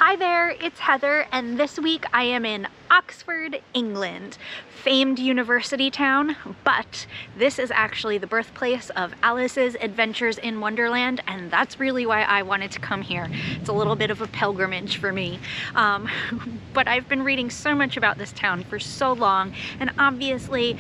Hi there, it's Heather, and this week I am in Oxford, England. Famed university town, but this is actually the birthplace of Alice's Adventures in Wonderland, and that's really why I wanted to come here. It's a little bit of a pilgrimage for me, but I've been reading so much about this town for so long, and obviously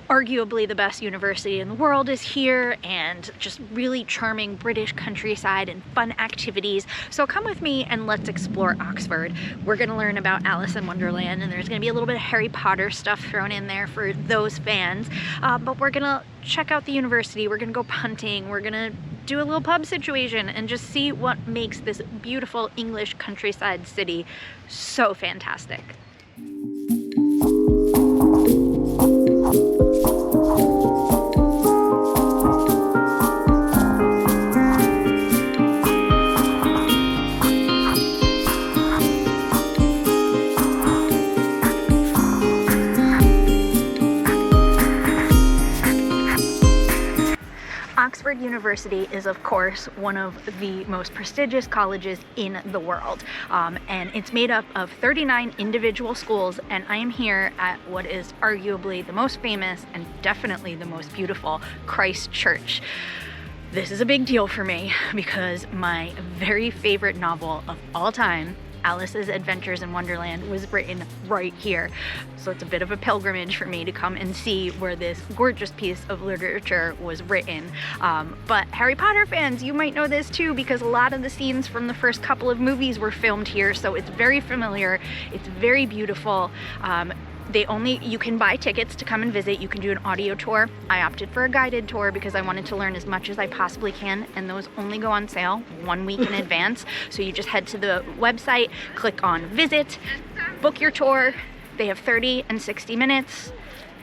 arguably the best university in the world is here, and just really charming British countryside and fun activities. So come with me and let's explore Oxford. We're gonna learn about Alice in Wonderland, and there's gonna be a little bit of Harry Potter stuff thrown in there for those fans, but we're gonna check out the university, we're gonna go punting, we're gonna do a little pub situation and just see what makes this beautiful English countryside city so fantastic. Oxford University is, of course, one of the most prestigious colleges in the world, and it's made up of 39 individual schools, and I am here at what is arguably the most famous and definitely the most beautiful Christ Church. This is a big deal for me because my very favorite novel of all time, Alice's Adventures in Wonderland, was written right here. So it's a bit of a pilgrimage for me to come and see where this gorgeous piece of literature was written. But Harry Potter fans, you might know this too, because a lot of the scenes from the first couple of movies were filmed here, so it's very familiar, it's very beautiful. You can buy tickets to come and visit. You can do an audio tour. I opted for a guided tour because I wanted to learn as much as I possibly can, and those only go on sale 1 week in advance. So you just head to the website, click on visit, book your tour. They have 30 and 60 minutes.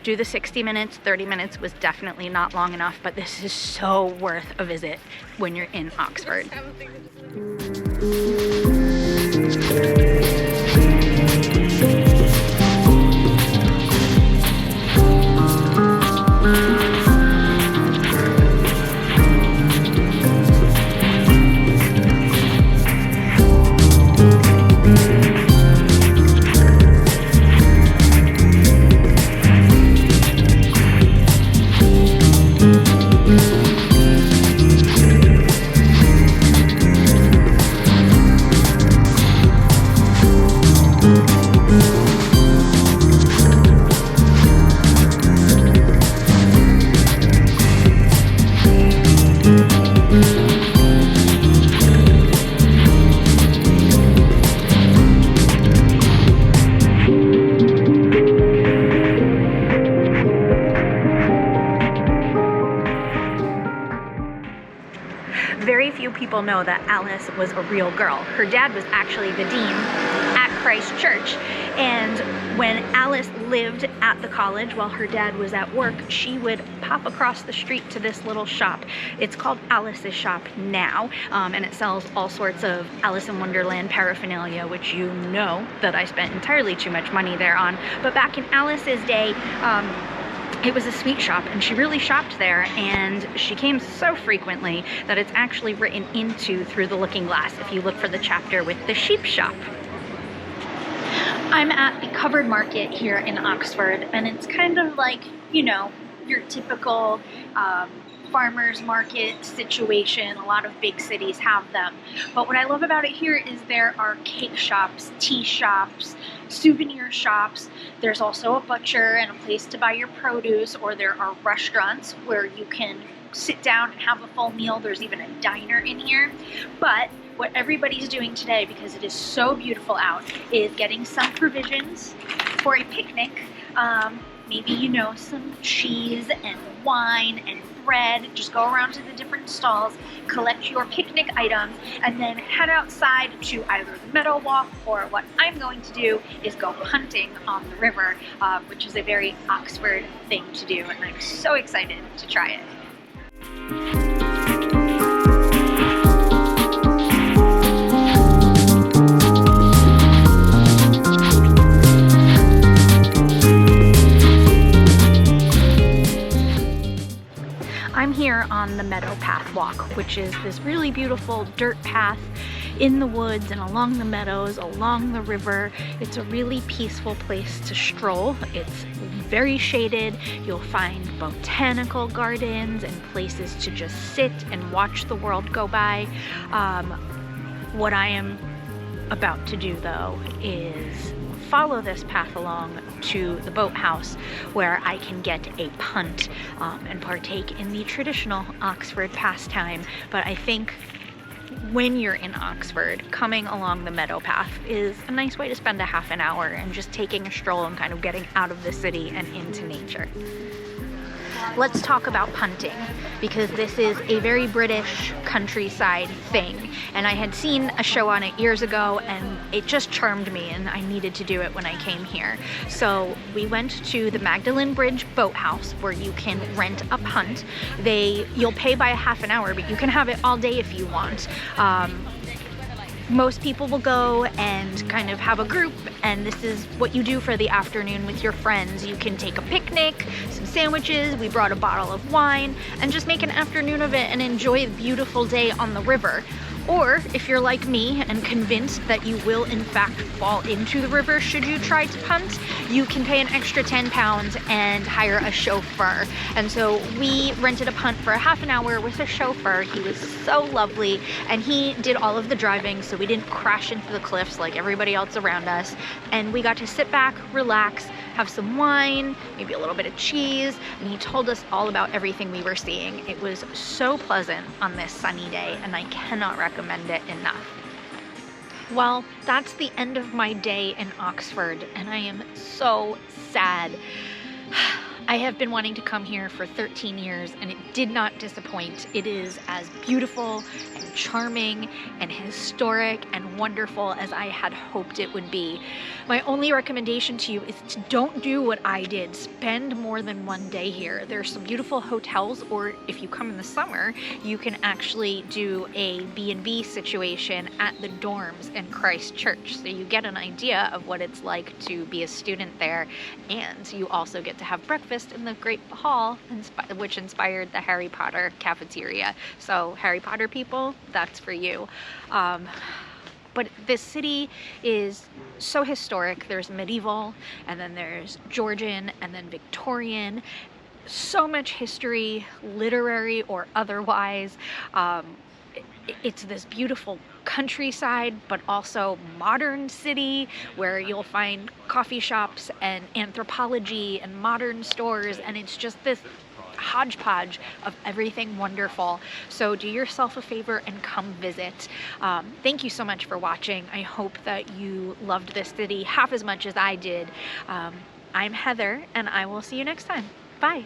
Do the 60 minutes. 30 minutes was definitely not long enough, but this is so worth a visit when you're in Oxford. Very few people know that Alice was a real girl. Her dad was actually the dean at Christ Church, and when Alice lived at the college while her dad was at work, she would pop across the street to this little shop. It's called Alice's Shop now, and it sells all sorts of Alice in Wonderland paraphernalia, which you know that I spent entirely too much money there on. But back in Alice's day, it was a sweet shop, and she really shopped there, and she came so frequently that it's actually written into Through the Looking Glass if you look for the chapter with the sheep shop. I'm at the covered market here in Oxford, and it's kind of like, you know, your typical farmer's market situation. A lot of big cities have them. But what I love about it here is there are cake shops, tea shops, souvenir shops. There's also a butcher and a place to buy your produce, or there are restaurants where you can sit down and have a full meal. There's even a diner in here. But what everybody's doing today, because it is so beautiful out, is getting some provisions for a picnic. Maybe, you know, some cheese and wine and bread. Just go around to the different stalls, collect your picnic items, and then head outside to either the meadow walk, or what I'm going to do is go punting on the river, which is a very Oxford thing to do, and I'm so excited to try it. I'm here on the Meadow Path Walk, which is this really beautiful dirt path. in the woods and along the meadows, along the river. It's a really peaceful place to stroll. It's very shaded. You'll find botanical gardens and places to just sit and watch the world go by. What I am about to do though is follow this path along to the boathouse where I can get a punt and partake in the traditional Oxford pastime. But I think when you're in Oxford, coming along the meadow path is a nice way to spend a half an hour and just taking a stroll and kind of getting out of the city and into nature. Let's talk about punting, because this is a very British countryside thing, and I had seen a show on it years ago and it just charmed me and I needed to do it when I came here. So we went to the Magdalen Bridge boathouse where you can rent a punt. You'll pay by a half an hour, but you can have it all day if you want. Most people will go and kind of have a group, and this is what you do for the afternoon with your friends. You can take a picnic, some sandwiches, we brought a bottle of wine, and just make an afternoon of it and enjoy a beautiful day on the river. Or if you're like me and convinced that you will in fact fall into the river should you try to punt, you can pay an extra £10 and hire a chauffeur. And so we rented a punt for a half an hour with a chauffeur. He was so lovely and he did all of the driving, so we didn't crash into the cliffs like everybody else around us. And we got to sit back, relax, have some wine, maybe a little bit of cheese, and he told us all about everything we were seeing. It was so pleasant on this sunny day, and I cannot recommend it enough. Well, that's the end of my day in Oxford, and I am so sad. I have been wanting to come here for 13 years and it did not disappoint. It is as beautiful and charming and historic and wonderful as I had hoped it would be. My only recommendation to you is to don't do what I did. Spend more than one day here. There are some beautiful hotels, or if you come in the summer, you can actually do a B&B situation at the dorms in Christchurch. So you get an idea of what it's like to be a student there, and you also get to have breakfast in the Great Hall, which inspired the Harry Potter cafeteria. So Harry Potter people, that's for you. But this city is so historic. There's medieval, and then there's Georgian, and then Victorian. So much history, literary or otherwise. It's this beautiful countryside, but also modern city where you'll find coffee shops and anthropology and modern stores, and it's just this hodgepodge of everything wonderful. So do yourself a favor and come visit. Thank you so much for watching. I hope that you loved this city half as much as I did. I'm Heather, and I will see you next time. Bye.